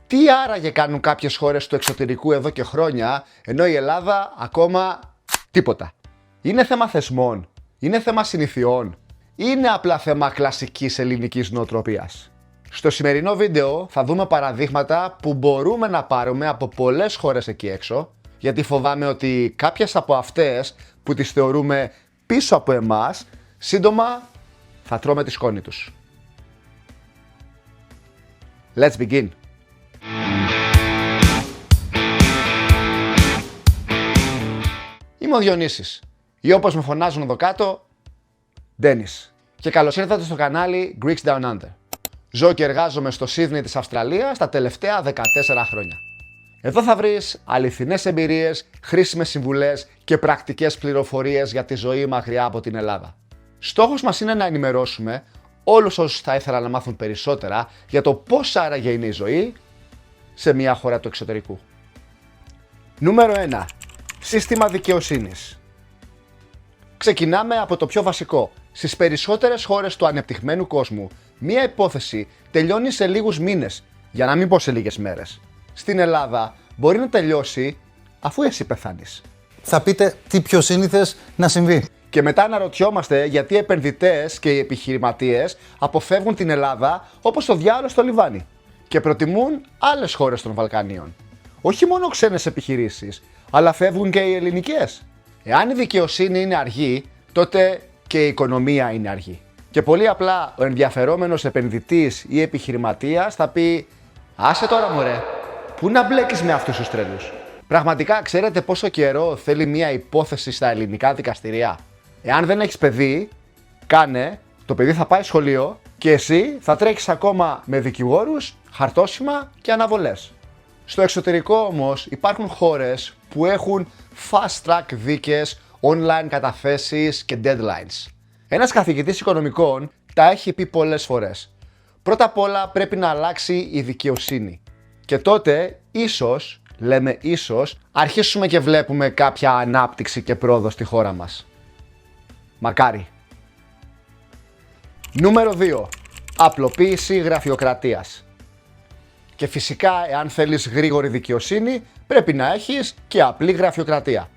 Τι άραγε κάνουν κάποιες χώρες του εξωτερικού εδώ και χρόνια, ενώ η Ελλάδα ακόμα τίποτα? Είναι θέμα θεσμών, είναι θέμα συνηθιών, είναι απλά θέμα κλασικής ελληνικής νοοτροπίας? Στο σημερινό βίντεο θα δούμε παραδείγματα που μπορούμε να πάρουμε από πολλές χώρες εκεί έξω, γιατί φοβάμαι ότι κάποιες από αυτές που τις θεωρούμε πίσω από εμάς, σύντομα θα τρώμε τη σκόνη τους. Let's begin! Είμαι ο Διονύσης ή όπως με φωνάζουν εδώ κάτω, Ντένις. Και καλώς ήρθατε στο κανάλι Greeks Down Under. Ζω και εργάζομαι στο Σίδνεϊ της Αυστραλίας τα τελευταία 14 χρόνια. Εδώ θα βρεις αληθινές εμπειρίες, χρήσιμες συμβουλές και πρακτικές πληροφορίες για τη ζωή μακριά από την Ελλάδα. Στόχος μας είναι να ενημερώσουμε όλους όσους θα ήθελαν να μάθουν περισσότερα για το πώς άραγε είναι η ζωή σε μια χώρα του εξωτερικού. Νούμερο 1. Σύστημα δικαιοσύνης. Ξεκινάμε από το πιο βασικό. Στις περισσότερες χώρες του ανεπτυγμένου κόσμου, μία υπόθεση τελειώνει σε λίγους μήνες, για να μην πω σε λίγες μέρες. Στην Ελλάδα μπορεί να τελειώσει αφού εσύ πεθάνεις. Θα πείτε τι πιο σύνηθες να συμβεί. Και μετά αναρωτιόμαστε γιατί οι επενδυτές και οι επιχειρηματίες αποφεύγουν την Ελλάδα όπως το διάολο στο λιβάνι και προτιμούν άλλες χώρες των Βαλκανίων. Όχι μόνο ξένες επιχειρήσεις, αλλά φεύγουν και οι ελληνικές. Εάν η δικαιοσύνη είναι αργή, τότε και η οικονομία είναι αργή. Και πολύ απλά ο ενδιαφερόμενος επενδυτής ή επιχειρηματίας θα πει «Άσε τώρα μωρέ, πού να μπλέκεις με αυτούς τους τρελούς?» Πραγματικά ξέρετε πόσο καιρό θέλει μια υπόθεση στα ελληνικά δικαστηρία? Εάν δεν έχεις παιδί, κάνε, το παιδί θα πάει σχολείο και εσύ θα τρέχεις ακόμα με δικηγόρους, χαρτόσημα και αναβολές. Στο εξωτερικό όμως υπάρχουν χώρες που έχουν fast track δίκες, online καταθέσεις και deadlines. Ένας καθηγητής οικονομικών τα έχει πει πολλές φορές. Πρώτα απ' όλα πρέπει να αλλάξει η δικαιοσύνη. Και τότε ίσως, λέμε ίσως, αρχίσουμε και βλέπουμε κάποια ανάπτυξη και πρόοδο στη χώρα μας. Μακάρι. Νούμερο 2. Απλοποίηση γραφειοκρατίας. Και φυσικά, εάν θέλεις γρήγορη δικαιοσύνη, πρέπει να έχεις και απλή γραφειοκρατία.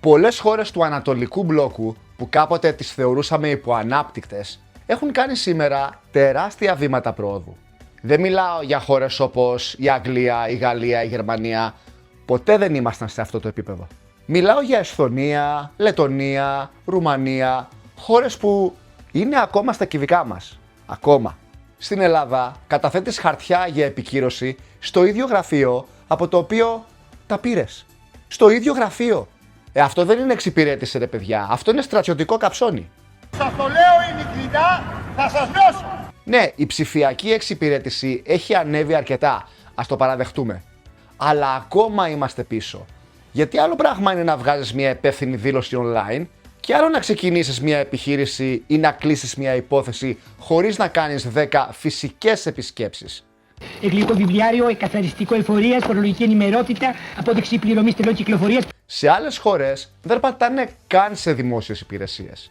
Πολλές χώρες του Ανατολικού Μπλόκου, που κάποτε τις θεωρούσαμε υποανάπτυκτες, έχουν κάνει σήμερα τεράστια βήματα πρόοδου. Δεν μιλάω για χώρες όπως η Αγγλία, η Γαλλία, η Γερμανία. Ποτέ δεν ήμασταν σε αυτό το επίπεδο. Μιλάω για Εσθονία, Λετονία, Ρουμανία, χώρες που είναι ακόμα στα κυβικά μας. Ακόμα. Στην Ελλάδα καταθέτεις χαρτιά για επικύρωση στο ίδιο γραφείο από το οποίο τα πήρες. Στο ίδιο γραφείο. Αυτό δεν είναι εξυπηρέτηση ρε παιδιά, αυτό είναι στρατιωτικό καψόνι. Σας το λέω ειλικρινά, θα σας νιώσω. Ναι, η ψηφιακή εξυπηρέτηση έχει ανέβει αρκετά, ας το παραδεχτούμε. Αλλά ακόμα είμαστε πίσω. Γιατί άλλο πράγμα είναι να βγάζεις μια υπεύθυνη δήλωση online και άλλο να ξεκινήσεις μια επιχείρηση ή να κλείσεις μια υπόθεση χωρίς να κάνεις 10 φυσικές επισκέψεις. Εγγλικό βιβλιάριο, εκαθαριστικό εφορίας, φορολογική ενημερότητα, απόδειξη πληρωμής τελών κυκλοφορίας. Σε άλλες χώρες δεν πατάνε καν σε δημόσιες υπηρεσίες.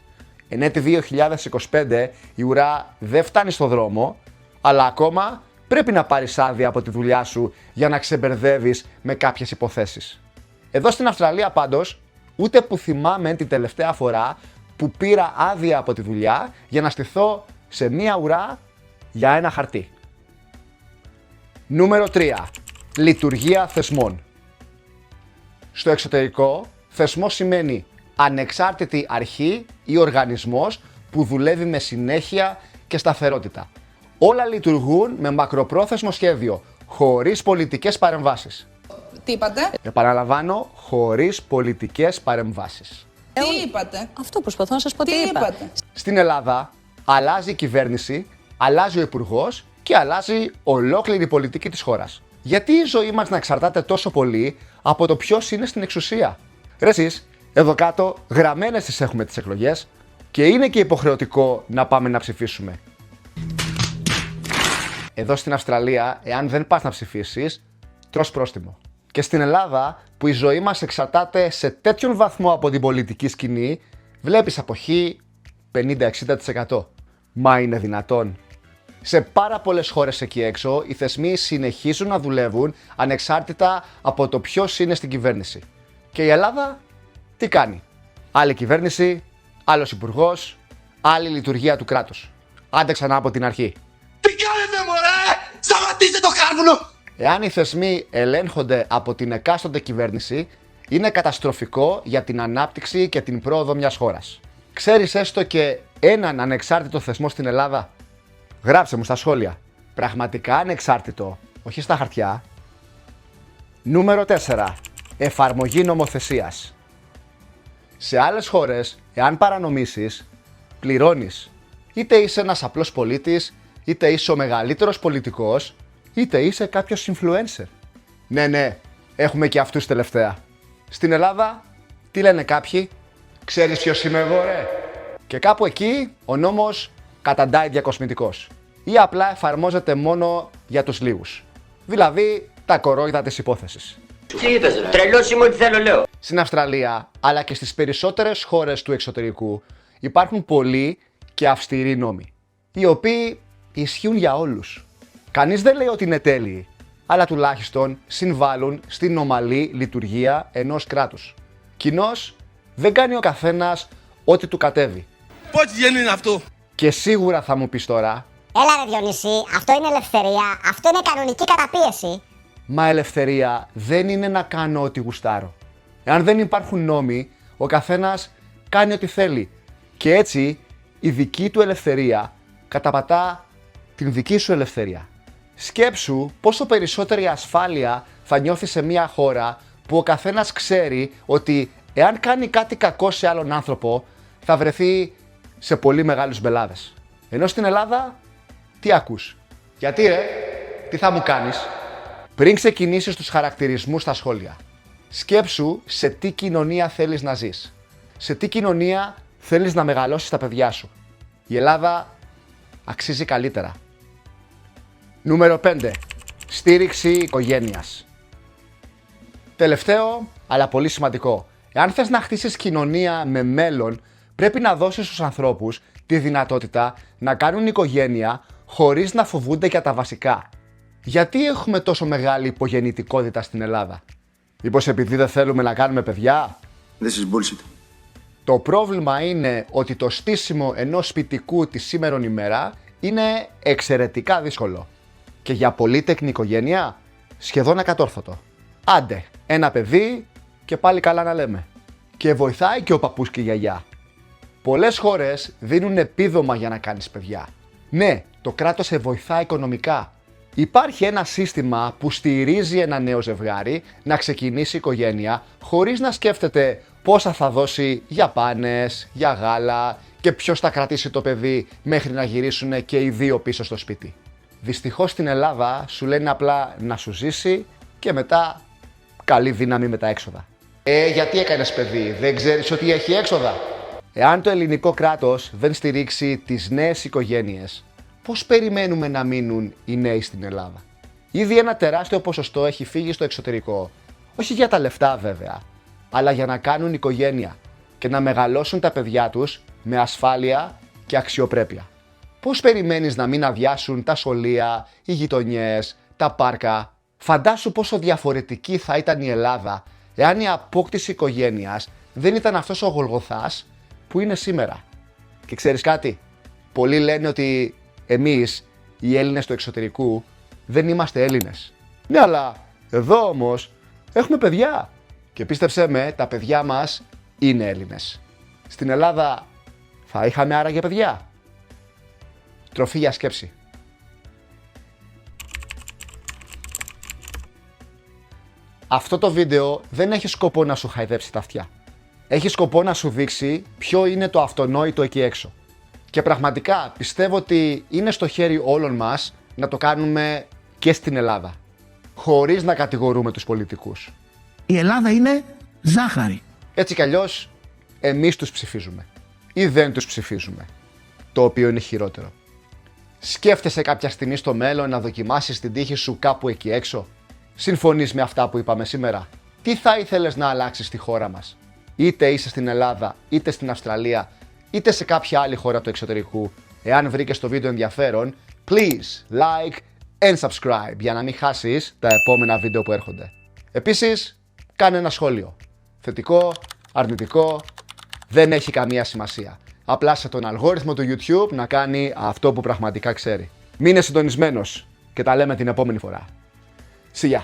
Εν έτη 2025 η ουρά δεν φτάνει στο δρόμο, αλλά ακόμα πρέπει να πάρεις άδεια από τη δουλειά σου για να ξεμπερδεύεις με κάποιες υποθέσεις. Εδώ στην Αυστραλία πάντως, ούτε που θυμάμαι την τελευταία φορά που πήρα άδεια από τη δουλειά για να στηθώ σε μία ουρά για ένα χαρτί. Νούμερο 3. Λειτουργία θεσμών. Στο εξωτερικό, θεσμός σημαίνει ανεξάρτητη αρχή ή οργανισμός που δουλεύει με συνέχεια και σταθερότητα. Όλα λειτουργούν με μακροπρόθεσμο σχέδιο, χωρίς πολιτικές παρεμβάσεις. Τι είπατε? Επαναλαμβάνω, χωρίς πολιτικές παρεμβάσεις. Τι είπατε? Αυτό προσπαθώ να σας πω. Τι είπατε? Στην Ελλάδα αλλάζει η κυβέρνηση, αλλάζει ο υπουργός και αλλάζει ολόκληρη η πολιτική της χώρας. Γιατί η ζωή μας να εξαρτάται τόσο πολύ από το ποιος είναι στην εξουσία? Ρε εσείς, εδώ κάτω γραμμένες τις έχουμε τις εκλογές και είναι και υποχρεωτικό να πάμε να ψηφίσουμε. Εδώ στην Αυστραλία, εάν δεν πας να ψηφίσεις, τρως πρόστιμο. Και στην Ελλάδα, που η ζωή μας εξαρτάται σε τέτοιον βαθμό από την πολιτική σκηνή, βλέπεις αποχή 50-60%. Μα είναι δυνατόν? Σε πάρα πολλές χώρες εκεί έξω, οι θεσμοί συνεχίζουν να δουλεύουν ανεξάρτητα από το ποιος είναι στην κυβέρνηση. Και η Ελλάδα τι κάνει? Άλλη κυβέρνηση, άλλος υπουργός, άλλη λειτουργία του κράτους. Άντε ξανά από την αρχή. Τι κάνετε μωρέ! Σταματήστε το κάρβουνο! Εάν οι θεσμοί ελέγχονται από την εκάστοτε κυβέρνηση, είναι καταστροφικό για την ανάπτυξη και την πρόοδο μιας χώρας. Ξέρεις έστω και έναν ανεξάρτητο θεσμό στην Ελλάδα? Γράψε μου στα σχόλια. Πραγματικά ανεξάρτητο, όχι στα χαρτιά. Νούμερο 4. Εφαρμογή νομοθεσίας. Σε άλλες χώρες, εάν παρανομήσεις, πληρώνεις. Είτε είσαι ένας απλός πολίτης, είτε είσαι ο μεγαλύτερος πολιτικός, είτε είσαι κάποιος influencer. Ναι, έχουμε και αυτούς τελευταία. Στην Ελλάδα, τι λένε κάποιοι? Ξέρεις ποιος είμαι εγώ ρε? Και κάπου εκεί ο νόμος καταντάει διακοσμητικός. Ή απλά εφαρμόζεται μόνο για τους λίγους. Δηλαδή τα κορόιδα της υπόθεσης. Τι είπες ρε? Τρελός είμαι ότι θέλω λέω. Στην Αυστραλία, αλλά και στις περισσότερες χώρες του εξωτερικού, υπάρχουν πολλοί και αυστηροί νόμοι, οι οποίοι ισχύουν για όλους. Κανείς δεν λέει ότι είναι τέλειοι, αλλά τουλάχιστον συμβάλλουν στην ομαλή λειτουργία ενός κράτους. Κοινώς, δεν κάνει ο καθένας ό,τι του κατέβει. Πότι γέννη είναι αυτό? Και σίγουρα θα μου πεις τώρα, Έλα ρε Διονύση, αυτό είναι ελευθερία, αυτό είναι κανονική καταπίεση. μα ελευθερία δεν είναι να κάνω ό,τι γουστάρω. Εάν δεν υπάρχουν νόμοι, ο καθένας κάνει ό,τι θέλει. Και έτσι η δική του ελευθερία καταπατά την δική σου ελευθερία. Σκέψου πόσο περισσότερη ασφάλεια θα νιώθει σε μια χώρα που ο καθένας ξέρει ότι εάν κάνει κάτι κακό σε άλλον άνθρωπο θα βρεθεί σε πολύ μεγάλους μπελάδες. Ενώ στην Ελλάδα, τι ακούς? Γιατί ρε, τι θα μου κάνεις? Πριν ξεκινήσεις τους χαρακτηρισμούς στα σχόλια, σκέψου σε τι κοινωνία θέλεις να ζεις. Σε τι κοινωνία θέλεις να μεγαλώσεις τα παιδιά σου. Η Ελλάδα αξίζει καλύτερα. Νούμερο 5. Στήριξη οικογένειας. Τελευταίο, αλλά πολύ σημαντικό. Εάν θες να χτίσεις κοινωνία με μέλλον, πρέπει να δώσεις στους ανθρώπους τη δυνατότητα να κάνουν οικογένεια χωρίς να φοβούνται για τα βασικά. Γιατί έχουμε τόσο μεγάλη υπογεννητικότητα στην Ελλάδα? Μήπως επειδή δεν θέλουμε να κάνουμε παιδιά? This is bullshit. Το πρόβλημα είναι ότι το στήσιμο ενός σπιτικού τη σήμερον ημέρα είναι εξαιρετικά δύσκολο. Και για πολύτεκνη οικογένεια, σχεδόν ακατόρθωτο. Άντε, ένα παιδί και πάλι καλά να λέμε. Και βοηθάει και ο παππούς και η γιαγιά. Πολλές χώρες δίνουν επίδομα για να κάνεις παιδιά. Ναι, το κράτος σε βοηθάει οικονομικά. Υπάρχει ένα σύστημα που στηρίζει ένα νέο ζευγάρι να ξεκινήσει οικογένεια χωρίς να σκέφτεται πόσα θα δώσει για πάνες, για γάλα και ποιος θα κρατήσει το παιδί μέχρι να γυρίσουν και οι δύο πίσω στο σπίτι. Δυστυχώς στην Ελλάδα σου λένε απλά να σου ζήσει και μετά καλή δύναμη με τα έξοδα. Γιατί έκανες παιδί, δεν ξέρεις ότι έχει έξοδα? Εάν το ελληνικό κράτος δεν στηρίξει τις νέες οικογένειες, πώς περιμένουμε να μείνουν οι νέοι στην Ελλάδα? Ήδη ένα τεράστιο ποσοστό έχει φύγει στο εξωτερικό, όχι για τα λεφτά βέβαια, αλλά για να κάνουν οικογένεια και να μεγαλώσουν τα παιδιά τους με ασφάλεια και αξιοπρέπεια. Πώς περιμένεις να μην αδειάσουν τα σχολεία, οι γειτονιές, τα πάρκα? Φαντάσου πόσο διαφορετική θα ήταν η Ελλάδα εάν η απόκτηση οικογένειας δεν ήταν αυτός ο Γολγοθάς που είναι σήμερα. Και ξέρεις κάτι? Πολλοί λένε ότι εμείς, οι Έλληνες του εξωτερικού, δεν είμαστε Έλληνες. Ναι, αλλά εδώ όμως έχουμε παιδιά. Και πίστεψέ με, τα παιδιά μας είναι Έλληνες. Στην Ελλάδα θα είχαμε άραγε παιδιά? Τροφή για σκέψη. Αυτό το βίντεο δεν έχει σκοπό να σου χαϊδέψει τα αυτιά. Έχει σκοπό να σου δείξει ποιο είναι το αυτονόητο εκεί έξω. Και πραγματικά πιστεύω ότι είναι στο χέρι όλων μας να το κάνουμε και στην Ελλάδα. Χωρίς να κατηγορούμε τους πολιτικούς. Η Ελλάδα είναι ζάχαρη. Έτσι κι αλλιώς, εμείς τους ψηφίζουμε. Ή δεν τους ψηφίζουμε. Το οποίο είναι χειρότερο. Σκέφτεσαι κάποια στιγμή στο μέλλον να δοκιμάσεις την τύχη σου κάπου εκεί έξω? Συμφωνείς με αυτά που είπαμε σήμερα? Τι θα ήθελες να αλλάξεις στη χώρα μας? Είτε είσαι στην Ελλάδα, είτε στην Αυστραλία, είτε σε κάποια άλλη χώρα του εξωτερικού. Εάν βρήκες το βίντεο ενδιαφέρον Please like and subscribe για να μην χάσεις τα επόμενα βίντεο που έρχονται. Επίσης, κάνε ένα σχόλιο. Θετικό, αρνητικό, δεν έχει καμία σημασία. Απλά σε τον αλγόριθμο του YouTube να κάνει αυτό που πραγματικά ξέρει. Μείνε συντονισμένος και τα λέμε την επόμενη φορά. See ya!